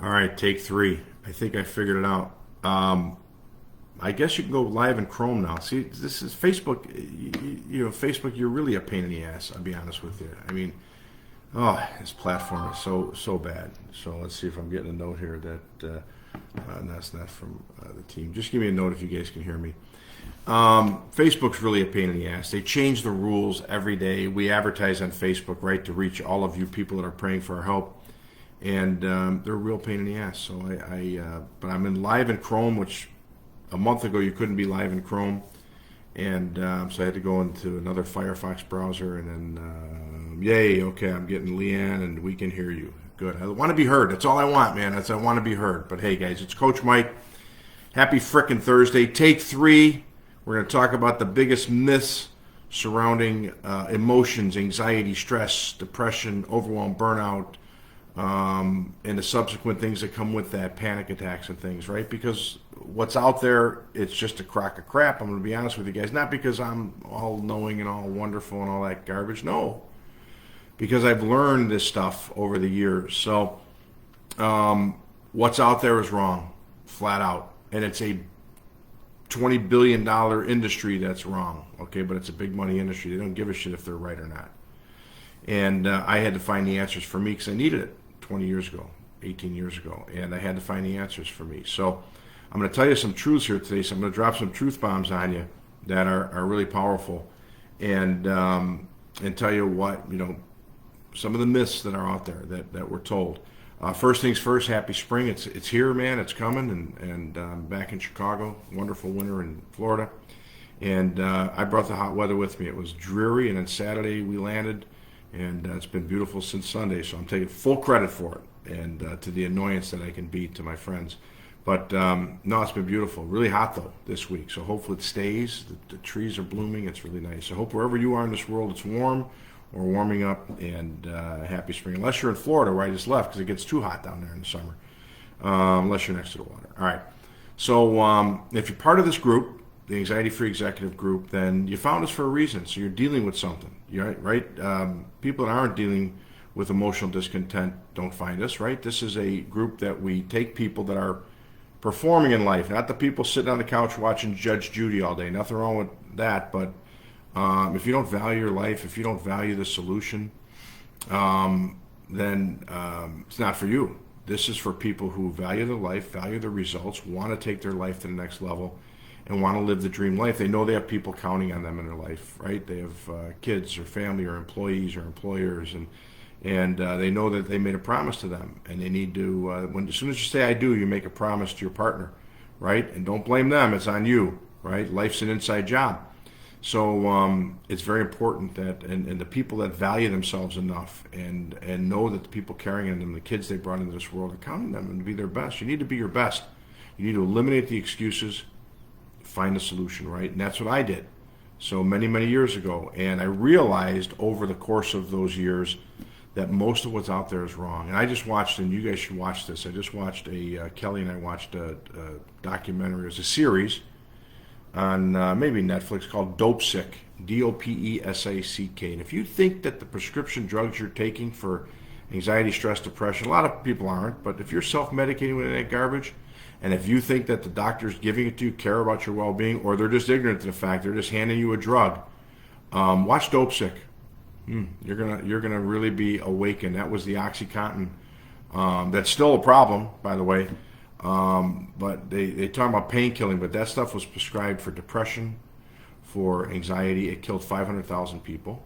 All right, take three. I think I figured it out. I guess you can go live in Chrome now. See, this is Facebook. Facebook. You're really a pain in the ass. I'll be honest with you. I mean, oh, this platform is so bad. So let's see if I'm getting a note here that's not from the team. Just give me a note if you guys can hear me. Facebook's really a pain in the ass. They change the rules every day. We advertise on Facebook, right, to reach all of you people that are praying for our help, and they're a real pain in the ass. So but I'm in live in Chrome, which a month ago you couldn't be live in Chrome, and so I had to go into another Firefox browser, and then yay, okay, I'm getting Leanne, and we can hear you. Good. I want to be heard. That's all I want, man. I want to be heard. But hey, guys, it's Coach Mike. Happy frickin' Thursday. Take three. We're going to talk about the biggest myths surrounding emotions, anxiety, stress, depression, overwhelm, burnout, and the subsequent things that come with that, panic attacks and things, right? Because what's out there, it's just a crock of crap. I'm going to be honest with you guys. Not because I'm all knowing and all wonderful and all that garbage. No. Because I've learned this stuff over the years. So what's out there is wrong, flat out. And it's a $20 billion industry that's wrong, okay? But it's a big money industry. They don't give a shit if they're right or not. And I had to find the answers for me because I needed it 20 years ago, 18 years ago. And I had to find the answers for me. So I'm going to tell you some truths here today. So I'm going to drop some truth bombs on you that are really powerful. And tell you what, some of the myths that are out there that we're told. First things first, happy spring. It's here, man. It's coming, and I'm back in Chicago. Wonderful winter in Florida. And I brought the hot weather with me. It was dreary, and then Saturday we landed, and it's been beautiful since Sunday. So I'm taking full credit for it, and to the annoyance that I can be to my friends. But no, it's been beautiful. Really hot, though, this week. So hopefully it stays. The trees are blooming. It's really nice. So I hope wherever you are in this world, it's warm. We're warming up, and happy spring. Unless you're in Florida, where I just left, because it gets too hot down there in the summer. Unless you're next to the water. All right. So if you're part of this group, the Anxiety Free Executive Group, then you found us for a reason. So you're dealing with something, right? People that aren't dealing with emotional discontent don't find us, right? This is a group that we take people that are performing in life, not the people sitting on the couch watching Judge Judy all day. Nothing wrong with that, but if you don't value your life, if you don't value the solution, then it's not for you. This is for people who value their life, value their results, want to take their life to the next level, and want to live the dream life. They know they have people counting on them in their life, right? They have kids or family or employees or employers, and they know that they made a promise to them, and they need to. As soon as you say "I do," you make a promise to your partner, right? And don't blame them; it's on you, right? Life's an inside job. So it's very important that, and the people that value themselves enough and know that the people carrying on them, the kids they brought into this world, are counting them and to be their best. You need to be your best. You need to eliminate the excuses, find a solution, right? And that's what I did so many, many years ago. And I realized over the course of those years that most of what's out there is wrong. And I just watched, and you guys should watch this, I just watched Kelly and I watched a documentary. It was a series on maybe Netflix called Dopesack, Dopesack. And if you think that the prescription drugs you're taking for anxiety, stress, depression, a lot of people aren't, but if you're self-medicating with that garbage, and if you think that the doctors giving it to you care about your well-being, or they're just ignorant to the fact they're just handing you a drug, watch Dopesack. You're gonna really be awakened. That was the OxyContin. That's still a problem, by the way. But they talk about pain killing, but that stuff was prescribed for depression, for anxiety. It killed 500,000 people,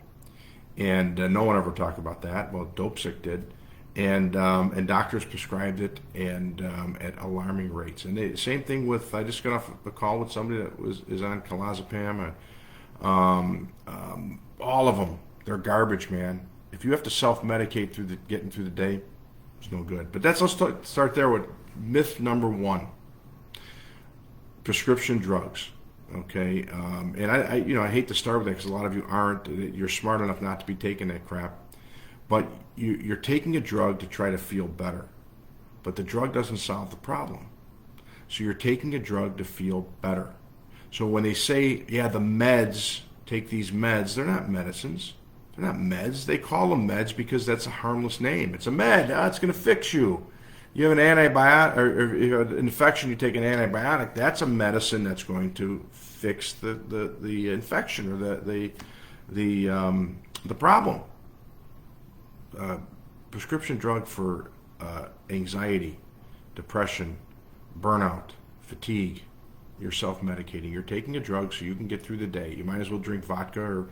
and no one ever talked about that. Well, Dopesack did, and doctors prescribed it, and at alarming rates. And same thing with, I just got off a call with somebody that is on clozapam. All of them, they're garbage, man. If you have to self-medicate getting through the day, it's no good. But let's start there with myth number one: prescription drugs. Okay, and I hate to start with that because a lot of you aren't. You're smart enough not to be taking that crap, but you're taking a drug to try to feel better, but the drug doesn't solve the problem. So you're taking a drug to feel better. So when they say, yeah, the meds, take these meds, they're not medicines. They're not meds. They call them meds because that's a harmless name. It's a med. It's going to fix you. You have an antibiotic, or you have an infection, you take an antibiotic. That's a medicine that's going to fix the infection or the problem. Prescription drug for anxiety, depression, burnout, fatigue. You're self-medicating. You're taking a drug so you can get through the day. You might as well drink vodka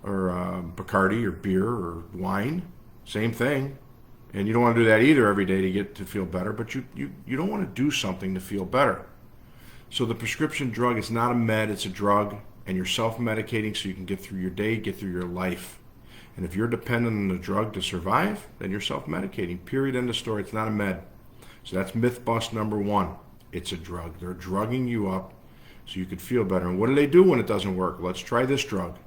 or Bacardi or beer or wine. Same thing. And you don't want to do that either every day to feel better, but you don't want to do something to feel better. So the prescription drug is not a med, it's a drug, and you're self-medicating so you can get through your day, get through your life. And if you're dependent on the drug to survive, then you're self-medicating. Period, end of story. It's not a med. So that's myth bust number one. It's a drug. They're drugging you up so you could feel better. And what do they do when it doesn't work? Let's try this drug.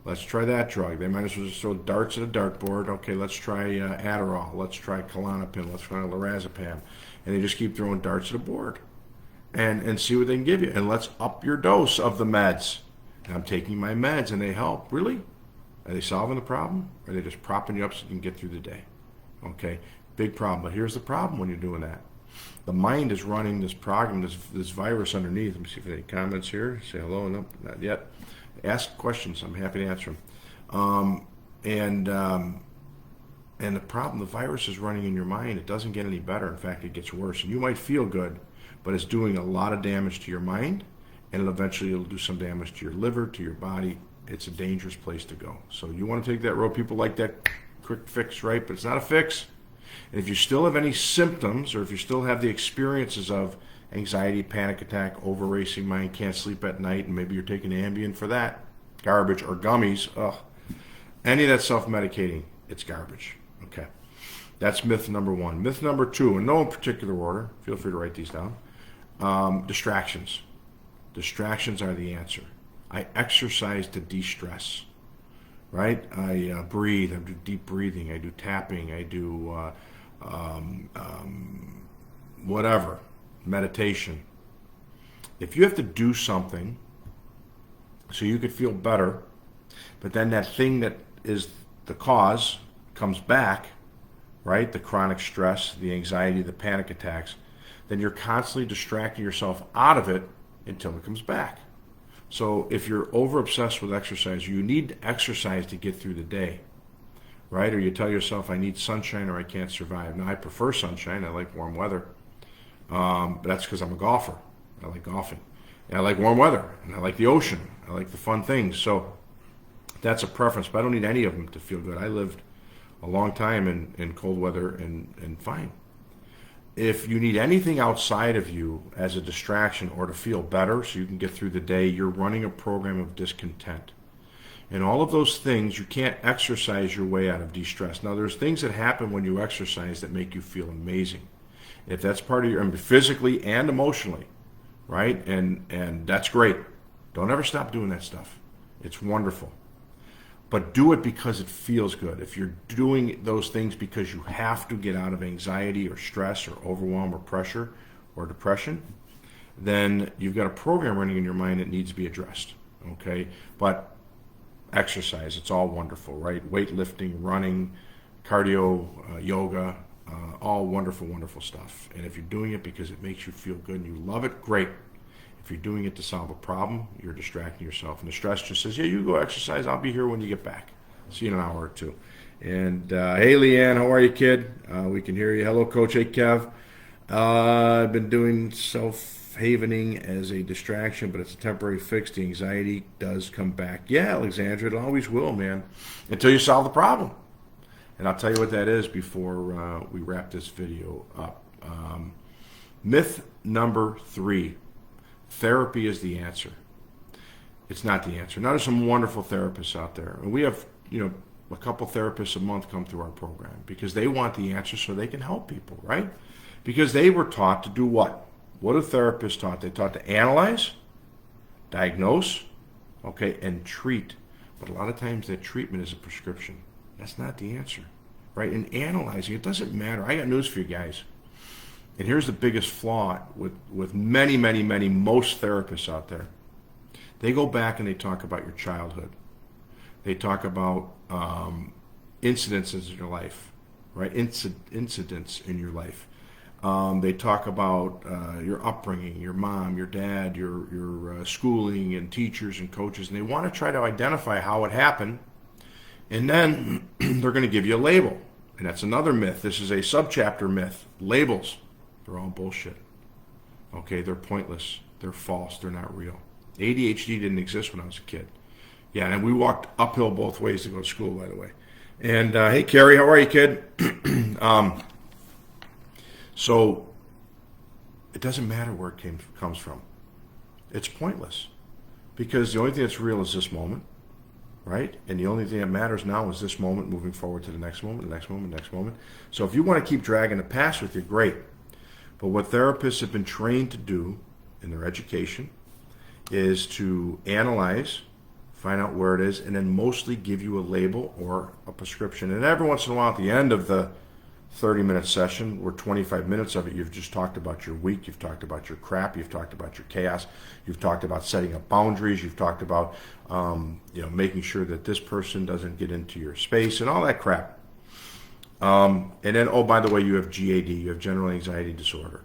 Let's try that drug. They might as well just throw darts at a dartboard. Okay, let's try Adderall. Let's try Klonopin. Let's try lorazepam. And they just keep throwing darts at a board and see what they can give you. And let's up your dose of the meds. And I'm taking my meds and they help. Really? Are they solving the problem? Or are they just propping you up so you can get through the day? Okay, big problem. But here's the problem when you're doing that. The mind is running this program, this virus underneath. Let me see if there are any comments here. Say hello. No, not yet. Ask questions. I'm happy to answer them. And the problem, the virus is running in your mind. It doesn't get any better. In fact, it gets worse. And you might feel good, but it's doing a lot of damage to your mind, and it'll do some damage to your liver, to your body. It's a dangerous place to go. So you want to take that road. People like that quick fix, right? But it's not a fix. And if you still have any symptoms, or if you still have the experiences of anxiety, panic attack, over racing mind, can't sleep at night, and maybe you're taking Ambien for that, garbage, or gummies, any of that self-medicating, it's garbage. Okay, that's myth number one. Myth number two, in no particular order, feel free to write these down, distractions. Distractions are the answer. I exercise to de-stress, right? I breathe, I do deep breathing, I do tapping, I do whatever, meditation. If you have to do something so you could feel better, but then that thing that is the cause comes back, right? The chronic stress, the anxiety, the panic attacks, then you're constantly distracting yourself out of it until it comes back. So if you're over obsessed with exercise, you need exercise to get through the day, right? Or you tell yourself, I need sunshine or I can't survive. Now, I prefer sunshine. I like warm weather. But that's because I'm a golfer. I like golfing. And I like warm weather. And I like the ocean. I like the fun things. So that's a preference. But I don't need any of them to feel good. I lived a long time in cold weather and fine. If you need anything outside of you as a distraction or to feel better so you can get through the day, you're running a program of discontent. And all of those things, you can't exercise your way out of de-stress. Now, there's things that happen when you exercise that make you feel amazing. If that's part of your, physically and emotionally, right? And that's great. Don't ever stop doing that stuff. It's wonderful. But do it because it feels good. If you're doing those things because you have to get out of anxiety or stress or overwhelm or pressure or depression, then you've got a program running in your mind that needs to be addressed, okay? But exercise, it's all wonderful, right? Weightlifting, running, cardio, yoga, all wonderful, wonderful stuff. And if you're doing it because it makes you feel good and you love it, great. If you're doing it to solve a problem, you're distracting yourself. And the stress just says, yeah, you go exercise. I'll be here when you get back. See you in an hour or two. And hey, Leanne, how are you, kid? We can hear you. Hello, Coach. Hey, Kev. I've been doing self-havening as a distraction, but it's a temporary fix. The anxiety does come back. Yeah, Alexandra, it always will, man, until you solve the problem. And I'll tell you what that is before we wrap this video up. Myth number 3. Therapy is the answer. It's not the answer. Now, there's some wonderful therapists out there. And we have, a couple therapists a month come through our program because they want the answer so they can help people, right? Because they were taught to do what? What are therapists taught? They taught to analyze, diagnose, okay, and treat. But a lot of times that treatment is a prescription. That's not the answer, right? In analyzing, it doesn't matter. I got news for you guys. And here's the biggest flaw with many, many, many, most therapists out there. They go back and they talk about your childhood. They talk about incidences in your life, right? Incidents in your life. They talk about your upbringing, your mom, your dad, your schooling and teachers and coaches, and they want to try to identify how it happened, and then they're going to give you a label. And that's another myth. This is a subchapter myth. Labels, they're all bullshit. Okay, they're pointless. They're false. They're not real. ADHD didn't exist when I was a kid. Yeah, and we walked uphill both ways to go to school, by the way. And hey, Carrie, how are you, kid? So it doesn't matter where it comes from. It's pointless because the only thing that's real is this moment, right? And the only thing that matters now is this moment moving forward to the next moment, the next moment, the next moment. So if you want to keep dragging the past with you, great. But what therapists have been trained to do in their education is to analyze, find out where it is, and then mostly give you a label or a prescription. And every once in a while at the end of the 30-minute session, where 25 minutes of it you've just talked about your week, you've talked about your crap, you've talked about your chaos, you've talked about setting up boundaries, you've talked about making sure that this person doesn't get into your space and all that crap. And then, oh, by the way, you have GAD, you have general anxiety disorder.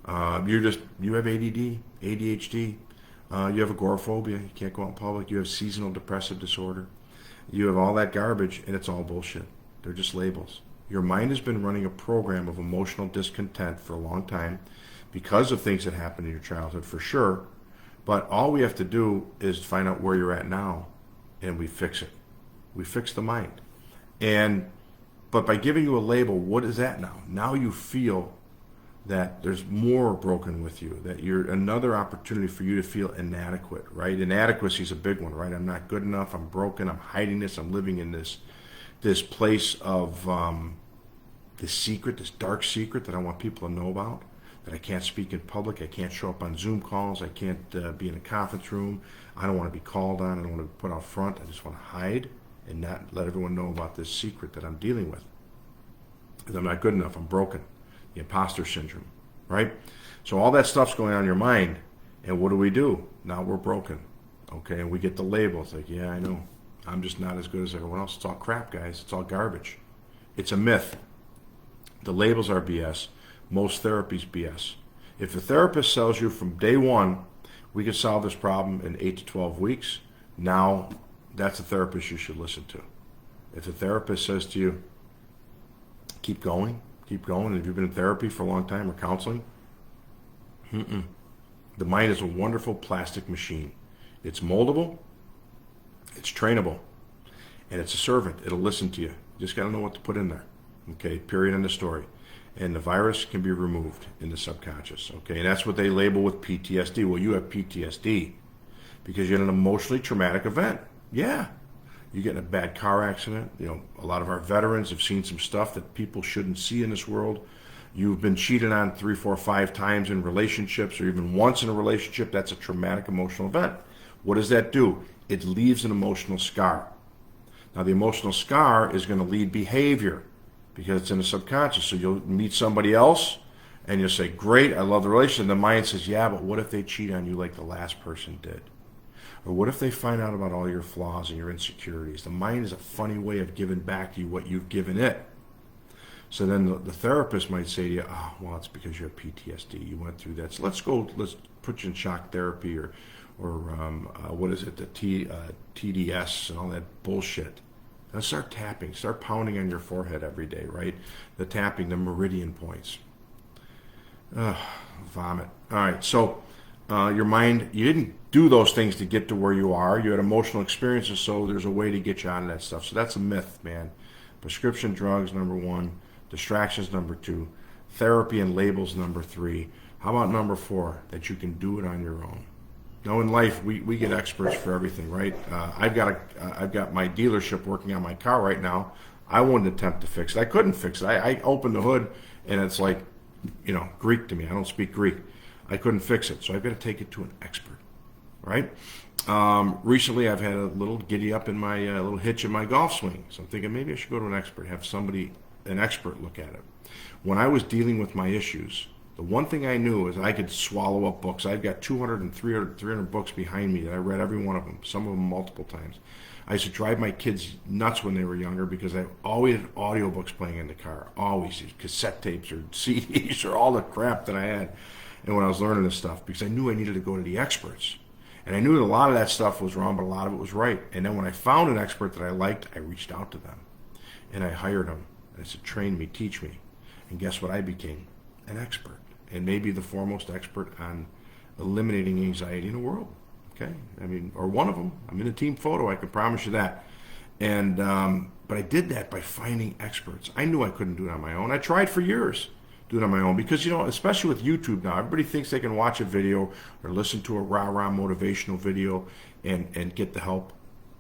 You have ADD, ADHD, you have agoraphobia, you can't go out in public, you have seasonal depressive disorder, you have all that garbage, and it's all bullshit. They're just labels. Your mind has been running a program of emotional discontent for a long time because of things that happened in your childhood, for sure. But all we have to do is find out where you're at now, and we fix it. We fix the mind. But by giving you a label, what is that now? Now you feel that there's more broken with you, that you're another opportunity for you to feel inadequate, right? Inadequacy is a big one, right? I'm not good enough, I'm broken, I'm hiding this, I'm living in this place of this secret, this dark secret that I want people to know about, that I can't speak in public, I can't show up on Zoom calls, I can't be in a conference room, I don't want to be called on, I don't want to be put out front, I just want to hide and not let everyone know about this secret that I'm dealing with. Because I'm not good enough, I'm broken. The imposter syndrome, right? So all that stuff's going on in your mind, and what do? Now we're broken, okay? And we get the label. It's like, yeah, I know. I'm just not as good as everyone else. It's all crap, guys. It's all garbage. It's a myth. The labels are BS. Most therapy's BS. If the therapist tells you from day one, we can solve this problem in 8 to 12 weeks, now that's a therapist you should listen to. If the therapist says to you, keep going, and if you've been in therapy for a long time or counseling, the mind is a wonderful plastic machine. It's moldable, it's trainable, and it's a servant. It'll listen to you. You just got to know what to put in there. Okay, period, end of story. And the virus can be removed in the subconscious. Okay, and that's what they label with PTSD. Well, you have PTSD because you had an emotionally traumatic event. Yeah. You get in a bad car accident. You know, a lot of our veterans have seen some stuff that people shouldn't see in this world. You've been cheated on 3, 4, 5 times in relationships, or even once in a relationship. That's a traumatic emotional event. What does that do? It leaves an emotional scar. Now, the emotional scar is going to lead behavior because it's in the subconscious. So you'll meet somebody else, and you'll say, great, I love the relationship. And the mind says, yeah, but what if they cheat on you like the last person did? Or what if they find out about all your flaws and your insecurities? The mind is a funny way of giving back to you what you've given it. So then the therapist might say to you, oh, well, it's because you have PTSD. You went through that. So let's put you in shock therapy or what is it, the TDS and all that bullshit. Now start tapping. Start pounding on your forehead every day, right? The tapping, the meridian points. Vomit. All right, so your mind, you didn't do those things to get to where you are. You had emotional experiences, so there's a way to get you out of that stuff. So that's a myth, man. Prescription drugs, number 1. Distractions, number 2. Therapy and labels, number 3. How about number 4? That you can do it on your own. Now in life, we get experts for everything, right? I've got my dealership working on my car right now. I wouldn't attempt to fix it. I couldn't fix it. I opened the hood, and it's like, Greek to me. I don't speak Greek. I couldn't fix it, so I've got to take it to an expert, right? Recently, I've had a little giddy up in my little hitch in my golf swing, so I'm thinking maybe I should go to an expert, have an expert look at it. When I was dealing with my issues, the one thing I knew is I could swallow up books. I've got 200 and 300 books behind me that I read every one of them, some of them multiple times. I used to drive my kids nuts when they were younger because I always had audiobooks playing in the car, always cassette tapes or CDs or all the crap that I had. And when I was learning this stuff, because I knew I needed to go to the experts. And I knew that a lot of that stuff was wrong, but a lot of it was right. And then when I found an expert that I liked, I reached out to them. And I hired them. And I said, train me, teach me. And guess what? I became an expert. And maybe the foremost expert on eliminating anxiety in the world. Okay? I mean, or one of them. I'm in a team photo, I can promise you that. And but I did that by finding experts. I knew I couldn't do it on my own. I tried for years. Do it on my own because, you know, especially with YouTube now, everybody thinks they can watch a video or listen to a rah-rah motivational video and get the help.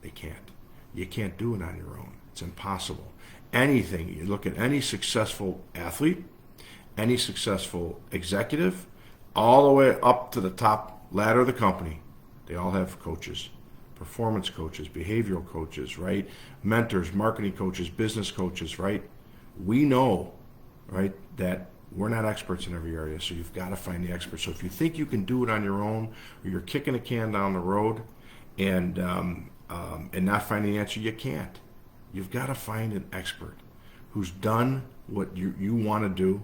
They can't. You can't do it on your own. It's impossible. Anything, you look at any successful athlete, any successful executive, all the way up to the top ladder of the company, they all have coaches, performance coaches, behavioral coaches, right? Mentors, marketing coaches, business coaches, right? We know, right, that we're not experts in every area, so you've got to find the experts. So if you think you can do it on your own, or you're kicking a can down the road and not finding the answer, you can't. You've got to find an expert who's done what you want to do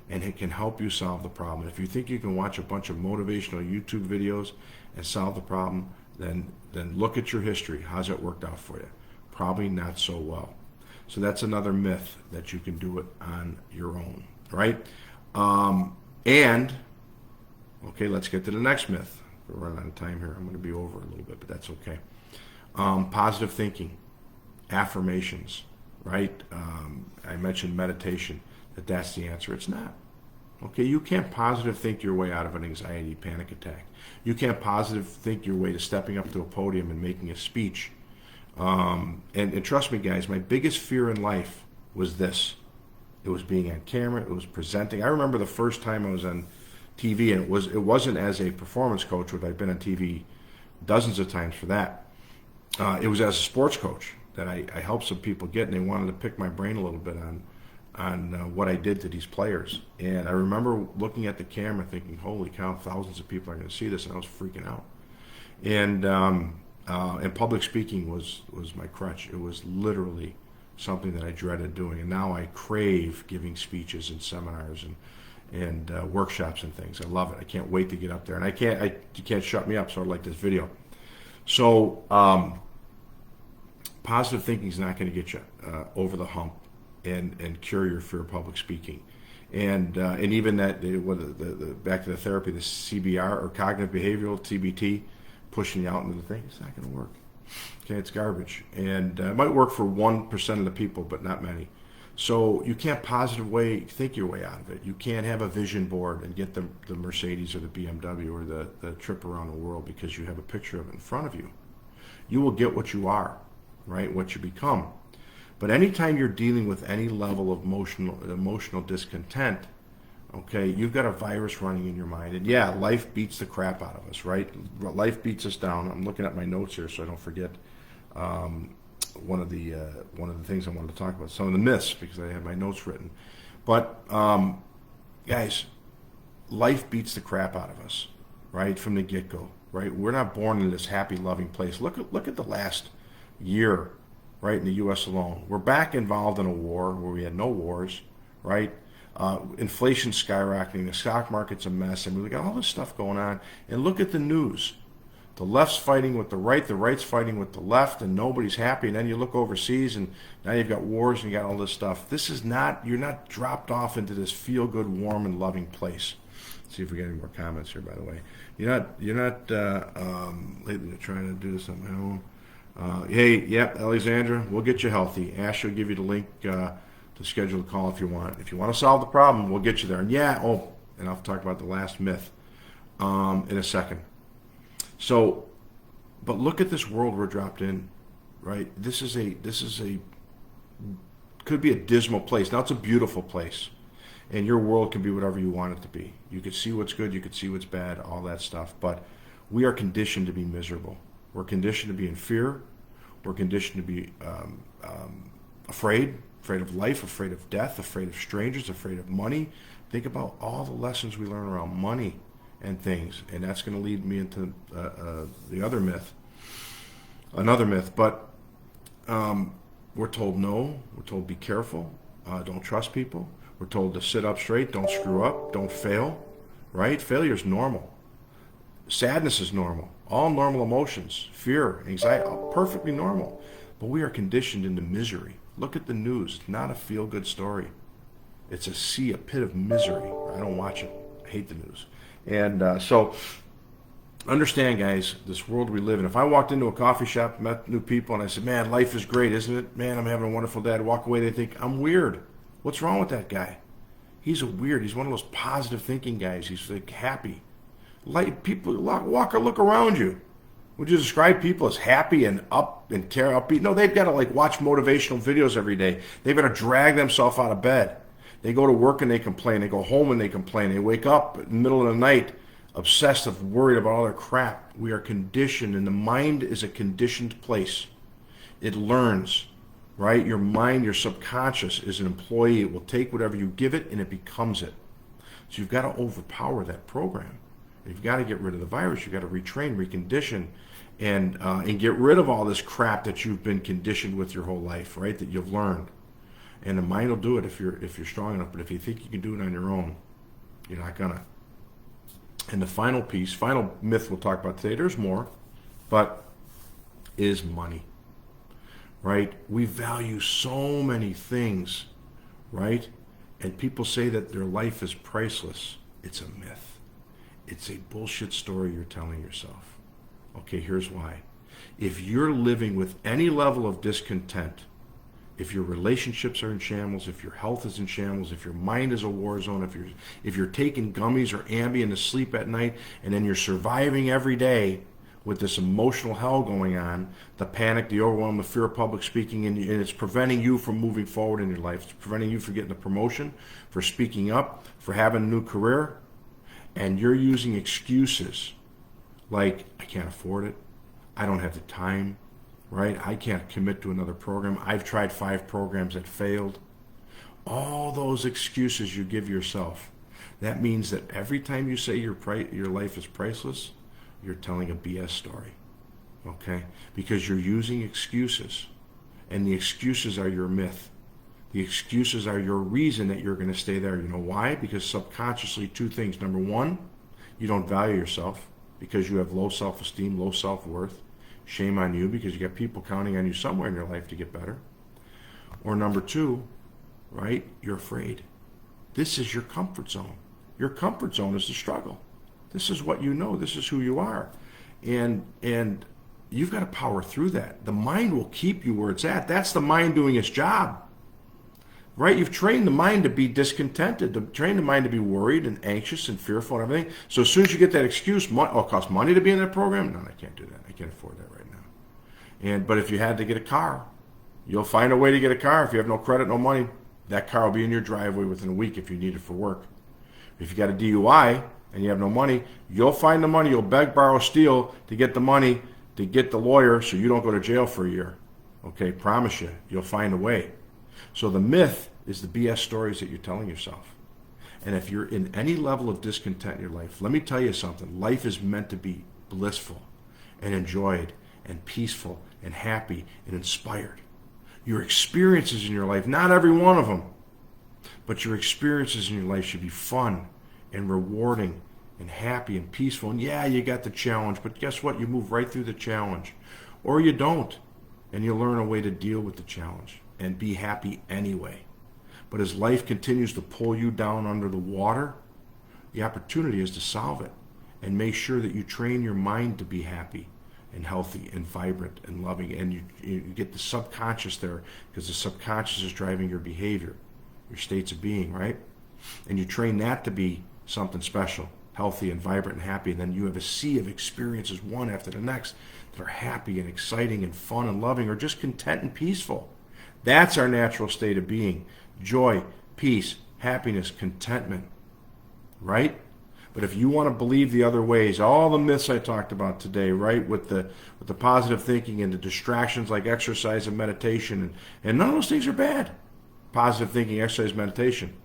and it can help you solve the problem. If you think you can watch a bunch of motivational YouTube videos and solve the problem, then look at your history. How's it worked out for you? Probably not so well. So that's another myth, that you can do it on your own, right? And, okay, let's get to the next myth. We're running out of time here. I'm going to be over a little bit, but that's okay. Positive thinking, affirmations, right? I mentioned meditation, that's the answer. It's not. Okay, you can't positive think your way out of an anxiety panic attack. You can't positive think your way to stepping up to a podium and making a speech. And trust me, guys, my biggest fear in life was this. It was being on camera. It was presenting. I remember the first time I was on TV, and it wasn't as a performance coach, which I've been on TV dozens of times for that. It was as a sports coach that I helped some people get, and they wanted to pick my brain a little bit on what I did to these players. And I remember looking at the camera thinking, holy cow, thousands of people are going to see this, and I was freaking out. And public speaking was my crutch. It was literally something that I dreaded doing. And now I crave giving speeches and seminars and workshops and things. I love it. I can't wait to get up there. And you can't shut me up, sort of like this video. So positive thinking is not going to get you over the hump and cure your fear of public speaking. And even that, back to the therapy, the CBR or cognitive behavioral, CBT, pushing you out into the thing, it's not going to work. Okay, it's garbage. And it might work for 1% of the people, but not many. So you can't think your way out of it. You can't have a vision board and get the Mercedes or the BMW or the trip around the world because you have a picture of it in front of you. You will get what you are, right? What you become. But anytime you're dealing with any level of emotional discontent, okay, you've got a virus running in your mind. And yeah, life beats the crap out of us, right? Life beats us down. I'm looking at my notes here so I don't forget one of the things I wanted to talk about, some of the myths, because I have my notes written. But guys, life beats the crap out of us, right, from the get-go, right? We're not born in this happy, loving place. Look at the last year, right, in the U.S. alone. We're back involved in a war where we had no wars, right? Inflation skyrocketing, the stock market's a mess, and we've got all this stuff going on. And look at the news. The left's fighting with the right's fighting with the left, and nobody's happy. And then you look overseas, and now you've got wars, and you got all this stuff. You're not dropped off into this feel-good, warm, and loving place. Let's see if we get any more comments here, by the way. You're not lately trying to do this on my own. Hey, yep, Alexandra, we'll get you healthy. Ash will give you the link to schedule a call if you want. If you want to solve the problem, we'll get you there. And and I'll talk about the last myth in a second. So, but look at this world we're dropped in, right? This is could be a dismal place. Now it's a beautiful place, and your world can be whatever you want it to be. You could see what's good, you could see what's bad, all that stuff. But we are conditioned to be miserable. We're conditioned to be in fear. We're conditioned to be afraid of life, afraid of death, afraid of strangers, afraid of money. Think about all the lessons we learn around money and things, and that's going to lead me into the other myth, another myth. But We're told no. We're told be careful. Don't trust people. We're told to sit up straight. Don't screw up. Don't fail. Right? Failure is normal. Sadness is normal. All normal emotions. Fear, anxiety, all perfectly normal. But we are conditioned into misery. Look at the news. It's not a feel-good story. It's a pit of misery. I don't watch it. I hate the news. And so understand, guys, this world we live in. If I walked into a coffee shop, met new people, and I said, man, life is great, isn't it? Man, I'm having a wonderful day. I'd walk away, they think, I'm weird. What's wrong with that guy? He's he's one of those positive thinking guys. He's like happy. Like people, look around you. Would you describe people as happy and up and upbeat? No, they've got to like watch motivational videos every day. They've got to drag themselves out of bed. They go to work and they complain. They go home and they complain. They wake up in the middle of the night obsessive, worried about all their crap. We are conditioned, and the mind is a conditioned place. It learns, right? Your mind, your subconscious is an employee. It will take whatever you give it and it becomes it. So you've got to overpower that program. You've got to get rid of the virus. You've got to retrain, recondition, and get rid of all this crap that you've been conditioned with your whole life, right? That you've learned. And the mind will do it if you're strong enough. But if you think you can do it on your own, you're not gonna. And the final piece, final myth we'll talk about today, there's more, but is money, right? We value so many things, right? And people say that their life is priceless. It's a myth. It's a bullshit story you're telling yourself. Okay, here's why. If you're living with any level of discontent, if your relationships are in shambles, if your health is in shambles, if your mind is a war zone, if you're taking gummies or Ambien to sleep at night, and then you're surviving every day with this emotional hell going on, the panic, the overwhelm, the fear of public speaking, and it's preventing you from moving forward in your life. It's preventing you from getting a promotion, for speaking up, for having a new career, and you're using excuses like, I can't afford it, I don't have the time, right? I can't commit to another program. I've tried 5 programs that failed. All those excuses you give yourself. That means that every time you say your life is priceless, you're telling a BS story, okay? Because you're using excuses, and the excuses are your myth. The excuses are your reason that you're going to stay there. You know why? Because subconsciously, 2 things. Number 1, you don't value yourself because you have low self-esteem, low self-worth. Shame on you because you got people counting on you somewhere in your life to get better. Or number 2, right? You're afraid. This is your comfort zone. Your comfort zone is the struggle. This is what you know. This is who you are. And you've got to power through that. The mind will keep you where it's at. That's the mind doing its job. Right? You've trained the mind to be discontented, trained the mind to be worried and anxious and fearful and everything. So as soon as you get that excuse, it costs money to be in that program? No, I can't do that. I can't afford that right now. But if you had to get a car, you'll find a way to get a car. If you have no credit, no money, that car will be in your driveway within a week if you need it for work. If you got a DUI and you have no money, you'll find the money. You'll beg, borrow, steal to get the money, to get the lawyer so you don't go to jail for a year. Okay, promise you, you'll find a way. So the myth is the BS stories that you're telling yourself. And if you're in any level of discontent in your life, let me tell you something. Life is meant to be blissful and enjoyed and peaceful and happy and inspired. Your experiences in your life, not every one of them, but your experiences in your life should be fun and rewarding and happy and peaceful. And yeah, you got the challenge, but guess what? You move right through the challenge. Or you don't, and you learn a way to deal with the challenge and be happy anyway. But as life continues to pull you down under the water, the opportunity is to solve it and make sure that you train your mind to be happy and healthy and vibrant and loving. And you get the subconscious there, because the subconscious is driving your behavior, your states of being, right? And you train that to be something special, healthy and vibrant and happy. And then you have a sea of experiences, one after the next, that are happy and exciting and fun and loving, or just content and peaceful. That's our natural state of being. Joy, peace, happiness, contentment, right? But if you want to believe the other ways, all the myths I talked about today, right, with the positive thinking and the distractions like exercise and meditation, and none of those things are bad. Positive thinking, exercise, meditation.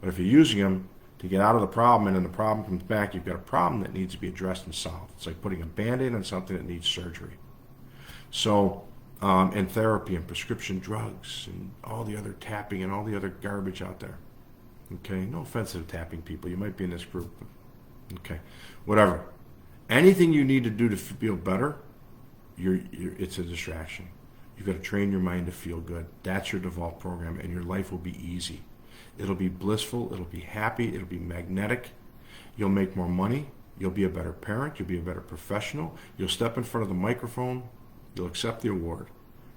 But if you're using them to get out of the problem and then the problem comes back, you've got a problem that needs to be addressed and solved. It's like putting a Band-Aid on something that needs surgery. So and therapy and prescription drugs and all the other tapping and all the other garbage out there. Okay, no offense to tapping people. You might be in this group. Okay, whatever. Anything you need to do to feel better, it's a distraction. You've got to train your mind to feel good. That's your default program, and your life will be easy. It'll be blissful. It'll be happy. It'll be magnetic. You'll make more money. You'll be a better parent. You'll be a better professional. You'll step in front of the microphone. You'll accept the award,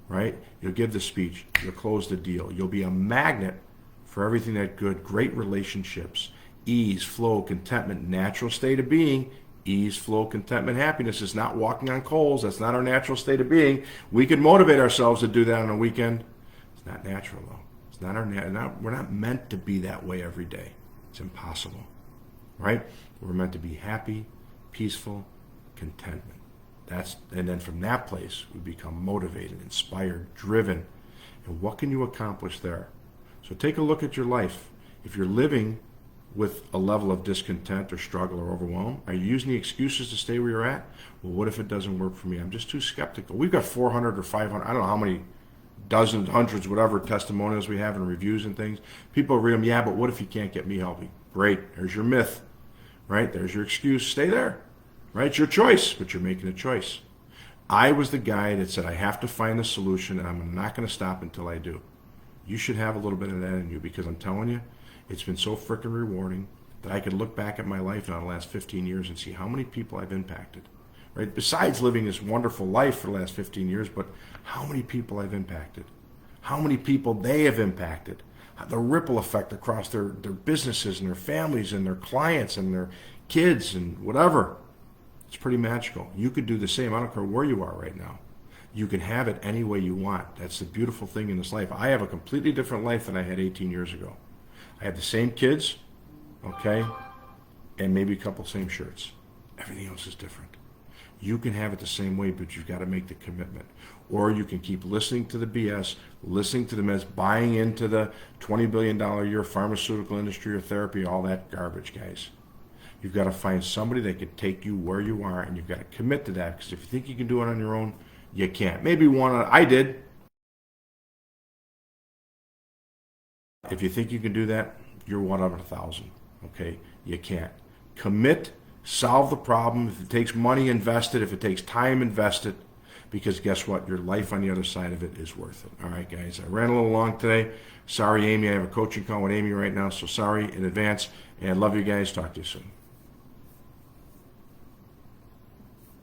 right? You'll give the speech. You'll close the deal. You'll be a magnet for everything that good. Great relationships, ease, flow, contentment, natural state of being. Ease, flow, contentment, happiness is not walking on coals. That's not our natural state of being. We can motivate ourselves to do that on a weekend. It's not natural, though. It's not we're not meant to be that way every day. It's impossible, right? We're meant to be happy, peaceful, contentment. And then from that place, we become motivated, inspired, driven. And what can you accomplish there? So take a look at your life. If you're living with a level of discontent or struggle or overwhelm, are you using the excuses to stay where you're at? Well, what if it doesn't work for me? I'm just too skeptical. We've got 400 or 500, I don't know how many, dozens, hundreds, whatever testimonials we have and reviews and things. People read them, yeah, but what if you can't get me helping? Great, there's your myth, right? There's your excuse, stay there, right? It's your choice, but you're making a choice. I was the guy that said, I have to find the solution and I'm not going to stop until I do. You should have a little bit of that in you, because I'm telling you, it's been so freaking rewarding that I could look back at my life now the last 15 years and see how many people I've impacted, right? Besides living this wonderful life for the last 15 years, but how many people I've impacted, how many people they have impacted, the ripple effect across their businesses and their families and their clients and their kids and whatever. It's pretty magical. You could do the same. I don't care where you are right now. You can have it any way you want. That's the beautiful thing in this life. I have a completely different life than I had 18 years ago. I have the same kids, okay, and maybe a couple same shirts. Everything else is different. You can have it the same way, but you've got to make the commitment. Or you can keep listening to the BS, listening to the mess, buying into the $20 billion a year pharmaceutical industry or therapy, all that garbage, guys. You've got to find somebody that can take you where you are, and you've got to commit to that, because if you think you can do it on your own, you can't. Maybe I did. If you think you can do that, you're one out of 1,000, okay? You can't. Commit, solve the problem. If it takes money, invest it. If it takes time, invest it, because guess what? Your life on the other side of it is worth it. All right, guys, I ran a little long today. Sorry, Amy. I have a coaching call with Amy right now, so sorry in advance, and love you guys. Talk to you soon.